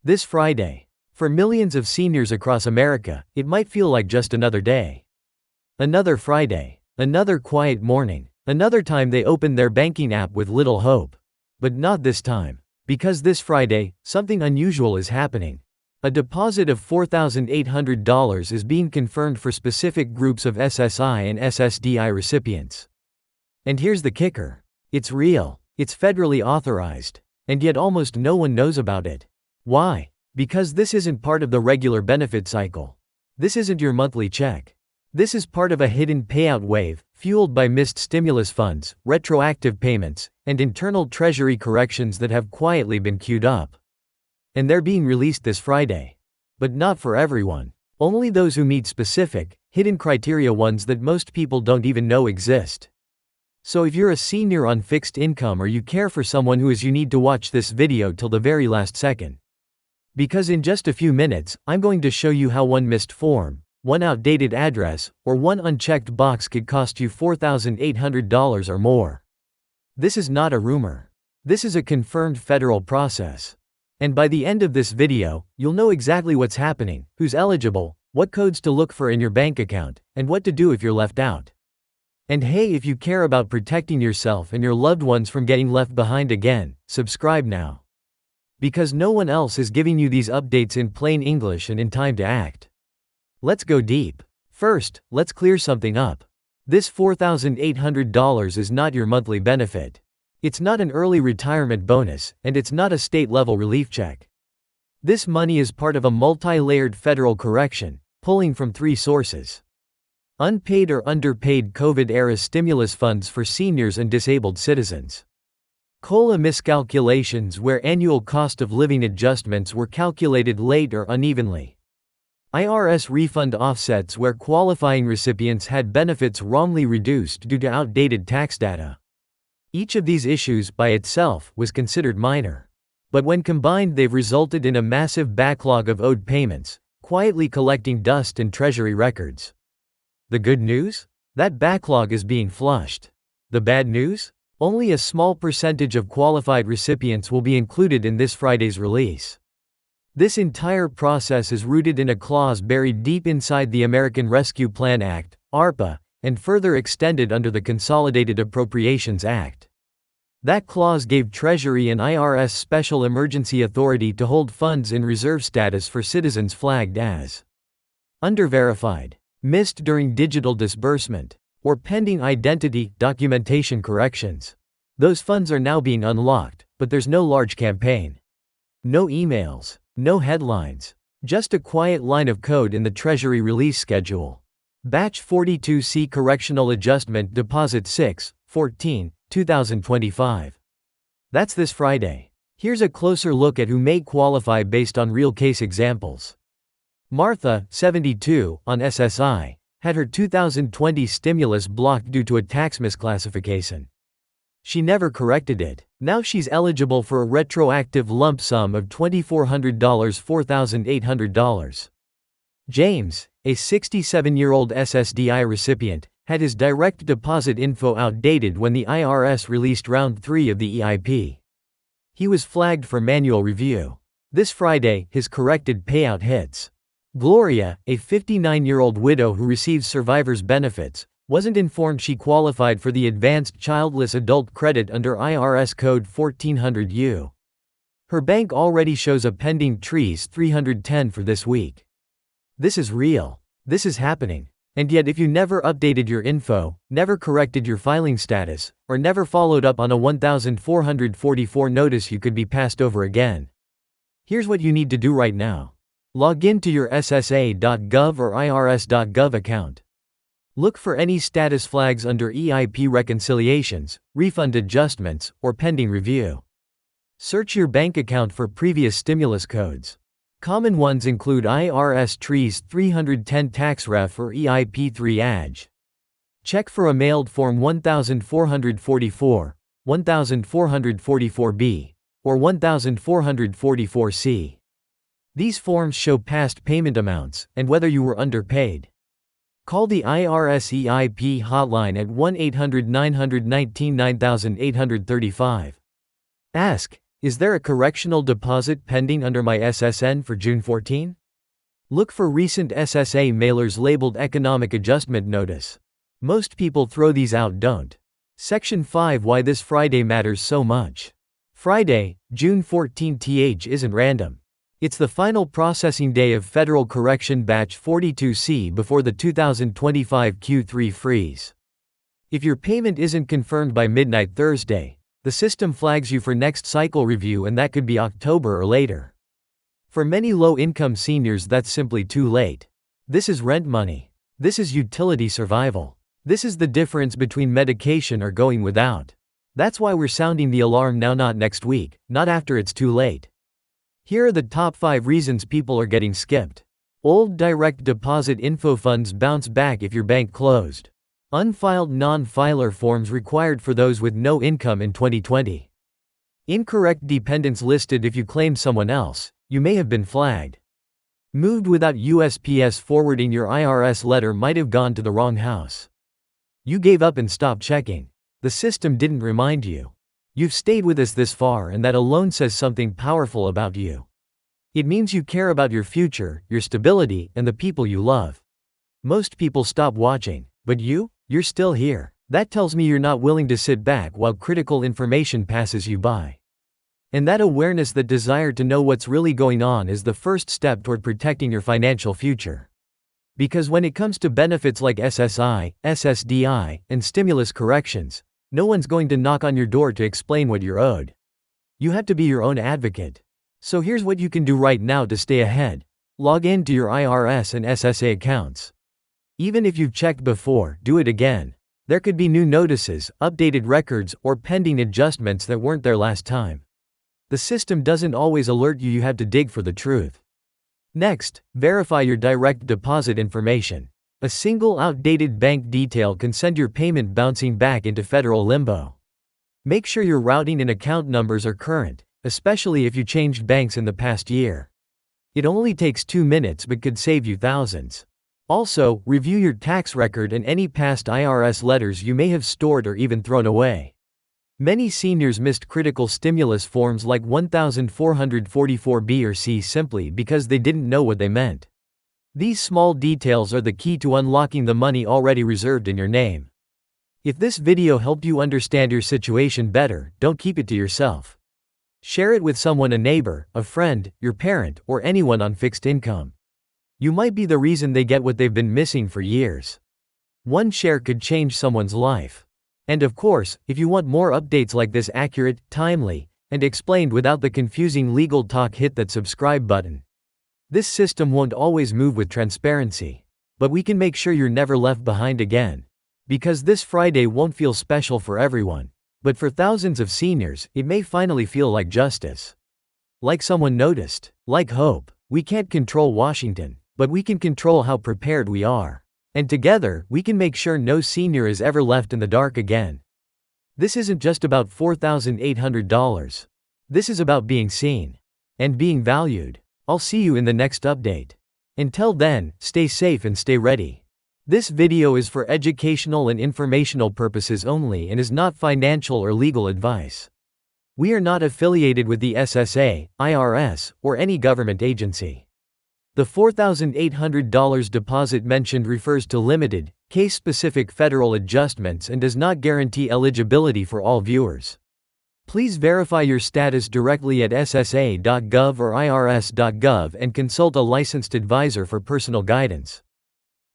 This Friday. For millions of seniors across America, it might feel like just another day. Another Friday. Another quiet morning. Another time they open their banking app with little hope. But not this time. Because this Friday, something unusual is happening. A deposit of $4,800 is being confirmed for specific groups of SSI and SSDI recipients. And here's the kicker. It's real. It's federally authorized. And yet almost no one knows about it. Why? Because this isn't part of the regular benefit cycle. This isn't your monthly check. This is part of a hidden payout wave, fueled by missed stimulus funds, retroactive payments, and internal Treasury corrections that have quietly been queued up. And they're being released this Friday. But not for everyone. Only those who meet specific, hidden criteria, ones that most people don't even know exist. So if you're a senior on fixed income or you care for someone who is, you need to watch this video till the very last second. Because in just a few minutes, I'm going to show you how one missed form, one outdated address, or one unchecked box could cost you $4,800 or more. This is not a rumor. This is a confirmed federal process. And by the end of this video, you'll know exactly what's happening, who's eligible, what codes to look for in your bank account, and what to do if you're left out. And hey, if you care about protecting yourself and your loved ones from getting left behind again, subscribe now. Because no one else is giving you these updates in plain English and in time to act. Let's go deep. First, let's clear something up. This $4,800 is not your monthly benefit. It's not an early retirement bonus, and it's not a state-level relief check. This money is part of a multi-layered federal correction, pulling from three sources. Unpaid or underpaid COVID-era stimulus funds for seniors and disabled citizens. COLA miscalculations where annual cost of living adjustments were calculated late or unevenly. IRS refund offsets where qualifying recipients had benefits wrongly reduced due to outdated tax data. Each of these issues, by itself, was considered minor. But when combined, they've resulted in a massive backlog of owed payments, quietly collecting dust in Treasury records. The good news? That backlog is being flushed. The bad news? Only a small percentage of qualified recipients will be included in this Friday's release. This entire process is rooted in a clause buried deep inside the American Rescue Plan Act, ARPA, and further extended under the Consolidated Appropriations Act. That clause gave Treasury and IRS special emergency authority to hold funds in reserve status for citizens flagged as underverified, missed during digital disbursement, or pending identity documentation corrections. Those funds are now being unlocked, but there's no large campaign. No emails, no headlines, just a quiet line of code in the Treasury release schedule. Batch 42C Correctional Adjustment Deposit 6/14, 2025. That's this Friday. Here's a closer look at who may qualify based on real case examples. Martha, 72, on SSI, had her 2020 stimulus blocked due to a tax misclassification. She never corrected it. Now she's eligible for a retroactive lump sum of $2,400, $4,800. James, a 67-year-old SSDI recipient, had his direct deposit info outdated when the IRS released Round 3 of the EIP. He was flagged for manual review. This Friday, his corrected payout hits. Gloria, a 59-year-old widow who receives survivor's benefits, wasn't informed she qualified for the Advanced Childless Adult Credit under IRS Code 1400U. Her bank already shows a pending TREAS 310 for this week. This is real. This is happening. And yet if you never updated your info, never corrected your filing status, or never followed up on a 1444 notice, you could be passed over again. Here's what you need to do right now. Log in to your SSA.gov or IRS.gov account. Look for any status flags under EIP reconciliations, refund adjustments, or pending review. Search your bank account for previous stimulus codes. Common ones include IRS TREAS 310 Tax Ref or EIP3 AJ. Check for a mailed Form 1444, 1444B, or 1444C. These forms show past payment amounts and whether you were underpaid. Call the IRS EIP hotline at 1-800-919-9835. Ask, Is there a correctional deposit pending under my SSN for June 14? Look for recent SSA mailers labeled Economic Adjustment Notice. Most people throw these out, don't. Section 5, Why this Friday matters so much. Friday, June 14th isn't random. It's the final processing day of Federal Correction Batch 42C before the 2025 Q3 freeze. If your payment isn't confirmed by midnight Thursday, the system flags you for next cycle review, and that could be October or later. For many low-income seniors, that's simply too late. This is rent money. This is utility survival. This is the difference between medication or going without. That's why we're sounding the alarm now, not next week, not after it's too late. Here are the top 5 reasons people are getting skipped. Old direct deposit info funds bounce back if your bank closed. Unfiled non-filer forms required for those with no income in 2020. Incorrect dependents listed if you claimed someone else. You may have been flagged. Moved without USPS forwarding. Your IRS letter might have gone to the wrong house. You gave up and stopped checking. The system didn't remind you. You've stayed with us this far, and that alone says something powerful about you. It means you care about your future, your stability, and the people you love. Most people stop watching, but you're still here. That tells me you're not willing to sit back while critical information passes you by. And that awareness, that desire to know what's really going on, is the first step toward protecting your financial future. Because when it comes to benefits like SSI, SSDI, and stimulus corrections, no one's going to knock on your door to explain what you're owed. You have to be your own advocate. So here's what you can do right now to stay ahead. Log in to your IRS and SSA accounts. Even if you've checked before, do it again. There could be new notices, updated records, or pending adjustments that weren't there last time. The system doesn't always alert you. You have to dig for the truth. Next, verify your direct deposit information. A single outdated bank detail can send your payment bouncing back into federal limbo. Make sure your routing and account numbers are current, especially if you changed banks in the past year. It only takes 2 minutes but could save you thousands. Also, review your tax record and any past IRS letters you may have stored or even thrown away. Many seniors missed critical stimulus forms like 1444B or C simply because they didn't know what they meant. These small details are the key to unlocking the money already reserved in your name. If this video helped you understand your situation better, don't keep it to yourself. Share it with someone, a neighbor, a friend, your parent, or anyone on fixed income. You might be the reason they get what they've been missing for years. One share could change someone's life. And of course, if you want more updates like this, accurate, timely, and explained without the confusing legal talk, hit that subscribe button. This system won't always move with transparency, but we can make sure you're never left behind again. Because this Friday won't feel special for everyone, but for thousands of seniors, it may finally feel like justice. Like someone noticed, like hope. We can't control Washington, but we can control how prepared we are. And together, we can make sure no senior is ever left in the dark again. This isn't just about $4,800. This is about being seen and being valued. I'll see you in the next update. Until then, stay safe and stay ready. This video is for educational and informational purposes only and is not financial or legal advice. We are not affiliated with the SSA, IRS, or any government agency. The $4,800 deposit mentioned refers to limited, case-specific federal adjustments and does not guarantee eligibility for all viewers. Please verify your status directly at ssa.gov or irs.gov and consult a licensed advisor for personal guidance.